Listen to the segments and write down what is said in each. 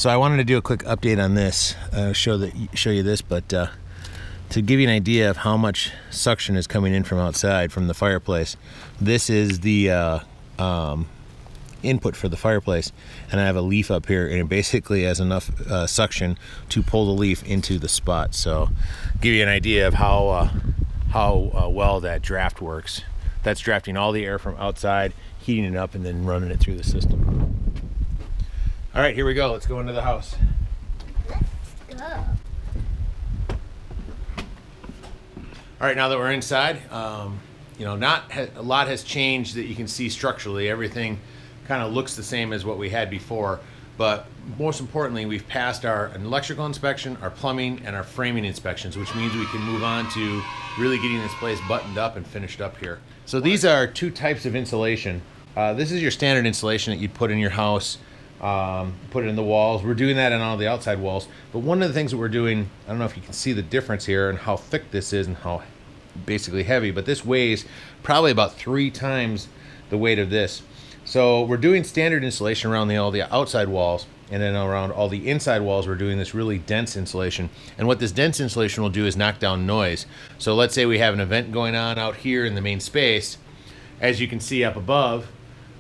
So I wanted to do a quick update on this, show you this, but to give you an idea of how much suction is coming in from outside from the fireplace. This is the input for the fireplace, and I have a leaf up here, and it basically has enough suction to pull the leaf into the spot. So give you an idea of how well that draft works. That's drafting all the air from outside, heating it up, and then running it through the system. All right, here we go. Let's go into the house. Let's go. All right, now that we're inside, you know, a lot has changed that you can see structurally. Everything kind of looks the same as what we had before, but most importantly, we've passed our electrical inspection, our plumbing, and our framing inspections, which means we can move on to really getting this place buttoned up and finished up here. So these are two types of insulation. This is your standard insulation that you'd put in your house. Put it in the walls. We're doing that on all the outside walls, but one of the things that we're doing, I don't know if you can see the difference here and how thick this is and how basically heavy, but this weighs probably about 3 times the weight of this. So we're doing standard insulation around all the outside walls, and then around all the inside walls we're doing this really dense insulation. And what this dense insulation will do is knock down noise. So let's say we have an event going on out here in the main space. As you can see up above,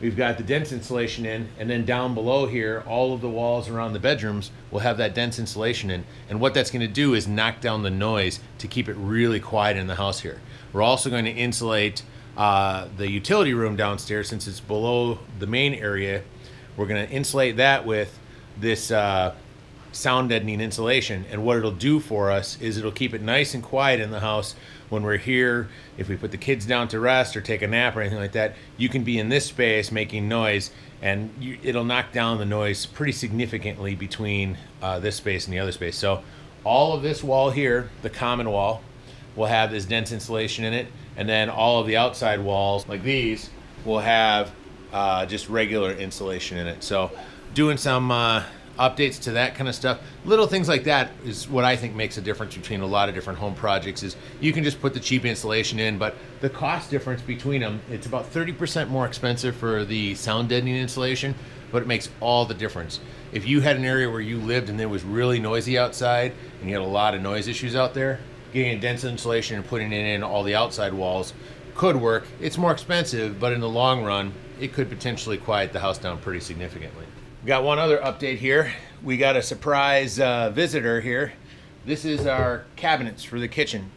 we've got the dense insulation in, and then down below here, all of the walls around the bedrooms will have that dense insulation in. And what that's going to do is knock down the noise to keep it really quiet in the house here. We're also going to insulate the utility room downstairs, since it's below the main area. We're going to insulate that with this sound deadening insulation, and what it'll do for us is it'll keep it nice and quiet in the house when we're here. If we put the kids down to rest or take a nap or anything like that, you can be in this space making noise, and it'll knock down the noise pretty significantly between this space and the other space. So all of this wall here, the common wall, will have this dense insulation in it, and then all of the outside walls like these will have just regular insulation in it. So doing some updates to that kind of stuff. Little things like that is what I think makes a difference between a lot of different home projects. Is you can just put the cheap insulation in, but the cost difference between them, it's about 30% more expensive for the sound deadening insulation, but it makes all the difference. If you had an area where you lived and it was really noisy outside and you had a lot of noise issues out there, getting a dense insulation and putting it in all the outside walls could work. It's more expensive, but in the long run, it could potentially quiet the house down pretty significantly. We got one other update here. We got a surprise visitor here. This is our cabinets for the kitchen.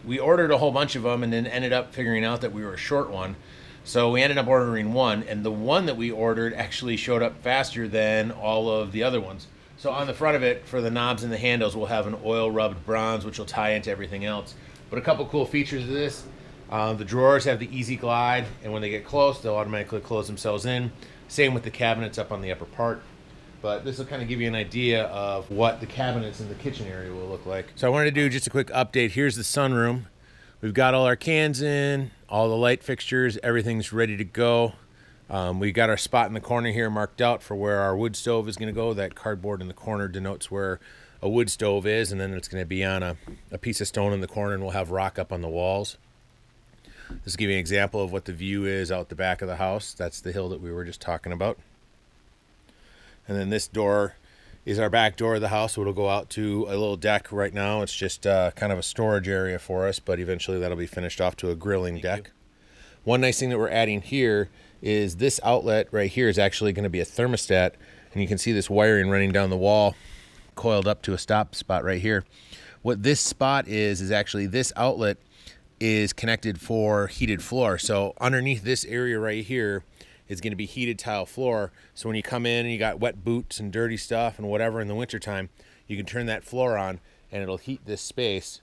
We ordered a whole bunch of them and then ended up figuring out that we were short one. So we ended up ordering one, and the one that we ordered actually showed up faster than all of the other ones. So on the front of it, for the knobs and the handles, we'll have an oil rubbed bronze, which will tie into everything else. But a couple cool features of this, the drawers have the easy glide, and when they get close, they'll automatically close themselves in. Same with the cabinets up on the upper part. But this will kind of give you an idea of what the cabinets in the kitchen area will look like. So I wanted to do just a quick update. Here's the sunroom. We've got all our cans in, all the light fixtures, everything's ready to go. We got our spot in the corner here marked out for where our wood stove is going to go. That cardboard in the corner denotes where a wood stove is, and then it's going to be on a piece of stone in the corner, and we'll have rock up on the walls. This will give you an example of what the view is out the back of the house. That's the hill that we were just talking about. And then this door is our back door of the house. So it'll go out to a little deck. Right now it's just kind of a storage area for us, but eventually that'll be finished off to a grilling deck. One nice thing that we're adding here is this outlet right here is actually going to be a thermostat, and you can see this wiring running down the wall coiled up to a stop spot right here. What this spot is actually this outlet is connected for heated floor. So underneath this area right here is going to be heated tile floor. So when you come in and you got wet boots and dirty stuff and whatever in the wintertime, you can turn that floor on and it'll heat this space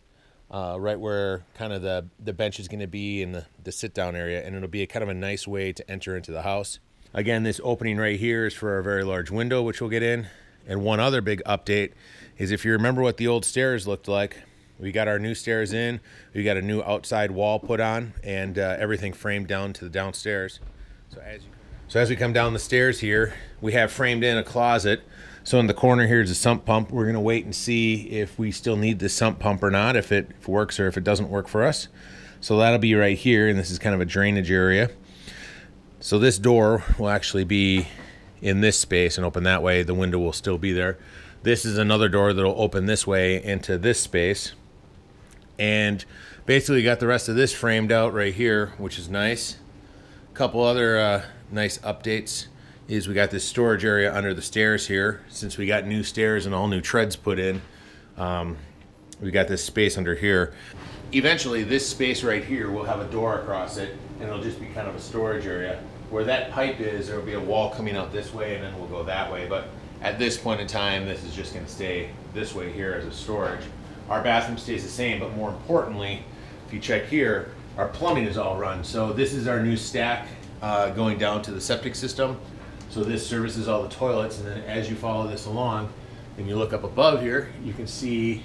right where kind of the bench is going to be in the sit down area, and it'll be a kind of a nice way to enter into the house. Again, this opening right here is for a very large window, which we'll get in. And one other big update is, if you remember what the old stairs looked like, we got our new stairs in, we got a new outside wall put on, and everything framed down to the downstairs. So as we come down the stairs here, we have framed in a closet. So in the corner here is a sump pump. We're gonna wait and see if we still need this sump pump or not, if it works or if it doesn't work for us. So that'll be right here, and this is kind of a drainage area. So this door will actually be in this space and open that way. The window will still be there. This is another door that'll open this way into this space. And basically got the rest of this framed out right here, which is nice. A couple other nice updates is we got this storage area under the stairs here. Since we got new stairs and all new treads put in, we got this space under here. Eventually this space right here will have a door across it, and it'll just be kind of a storage area. Where that pipe is, there will be a wall coming out this way, and then we'll go that way. But at this point in time, this is just going to stay this way here as a storage. Our bathroom stays the same, but more importantly, if you check here, our plumbing is all run. So this is our new stack going down to the septic system. So this services all the toilets, and then as you follow this along and you look up above here, you can see,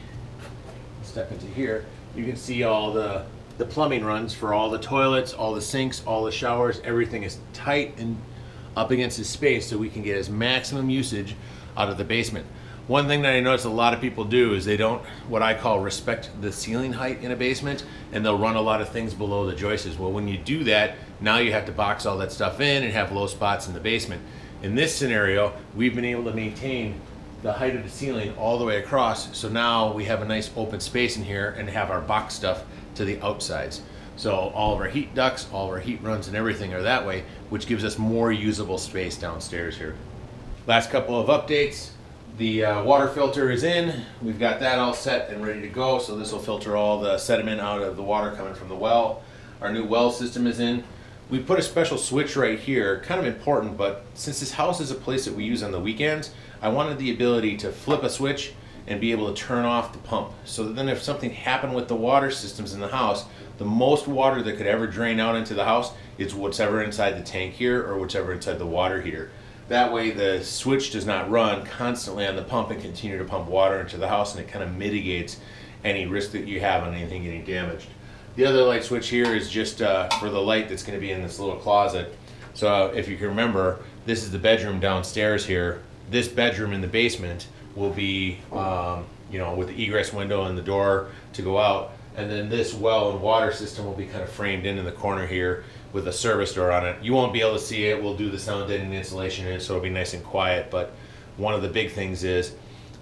step into here, you can see all the plumbing runs for all the toilets, all the sinks, all the showers. Everything is tight and up against this space so we can get as maximum usage out of the basement. One thing that I notice a lot of people do is they don't, what I call, respect the ceiling height in a basement, and they'll run a lot of things below the joists. Well, when you do that, now you have to box all that stuff in and have low spots in the basement. In this scenario, we've been able to maintain the height of the ceiling all the way across, so now we have a nice open space in here and have our box stuff to the outsides. So all of our heat ducts, all of our heat runs and everything are that way, which gives us more usable space downstairs here. Last couple of updates. The water filter is in. We've got that all set and ready to go, so this will filter all the sediment out of the water coming from the well. Our new well system is in. We put a special switch right here, kind of important, but since this house is a place that we use on the weekends, I wanted the ability to flip a switch and be able to turn off the pump. So that then if something happened with the water systems in the house, the most water that could ever drain out into the house is whatever inside the tank here or whatever inside the water heater. That way the switch does not run constantly on the pump and continue to pump water into the house, and it kind of mitigates any risk that you have on anything getting damaged. The other light switch here is just for the light that's going to be in this little closet. So if you can remember, this is the bedroom downstairs here. This bedroom in the basement will be, you know, with the egress window and the door to go out. And then this well and water system will be kind of framed in the corner here with a service door on it. You won't be able to see it. We'll do the sound deadening insulation in it, so it'll be nice and quiet. But one of the big things is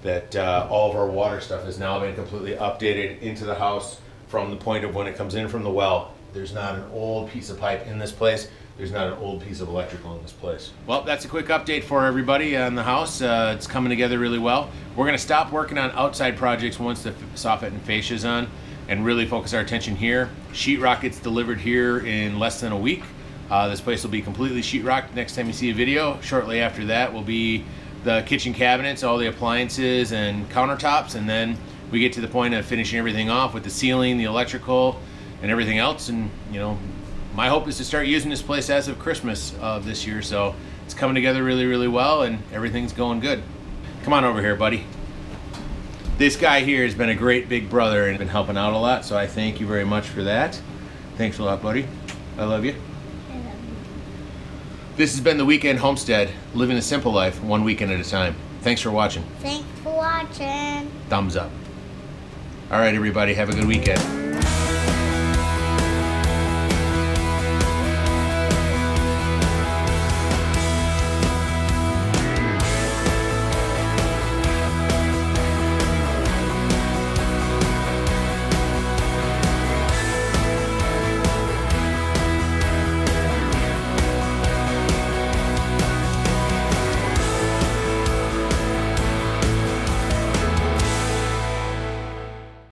that all of our water stuff has now been completely updated into the house from the point of when it comes in from the well. There's not an old piece of pipe in this place. There's not an old piece of electrical in this place. Well, that's a quick update for everybody on the house. It's coming together really well. We're going to stop working on outside projects once the soffit and fascia is on, and really focus our attention here. Sheetrock gets delivered here in less than a week. This place will be completely sheetrocked next time you see a video. Shortly after that will be the kitchen cabinets, all the appliances and countertops, and then we get to the point of finishing everything off with the ceiling, the electrical, and everything else. And you know, my hope is to start using this place as of Christmas of this year. So it's coming together really, really well, and everything's going good. Come on over here, buddy. This guy here has been a great big brother and been helping out a lot, so I thank you very much for that. Thanks a lot, buddy. I love you. I love you. This has been the Weekend Homestead, living a simple life, one weekend at a time. Thanks for watching. Thanks for watching. Thumbs up. All right, everybody, have a good weekend.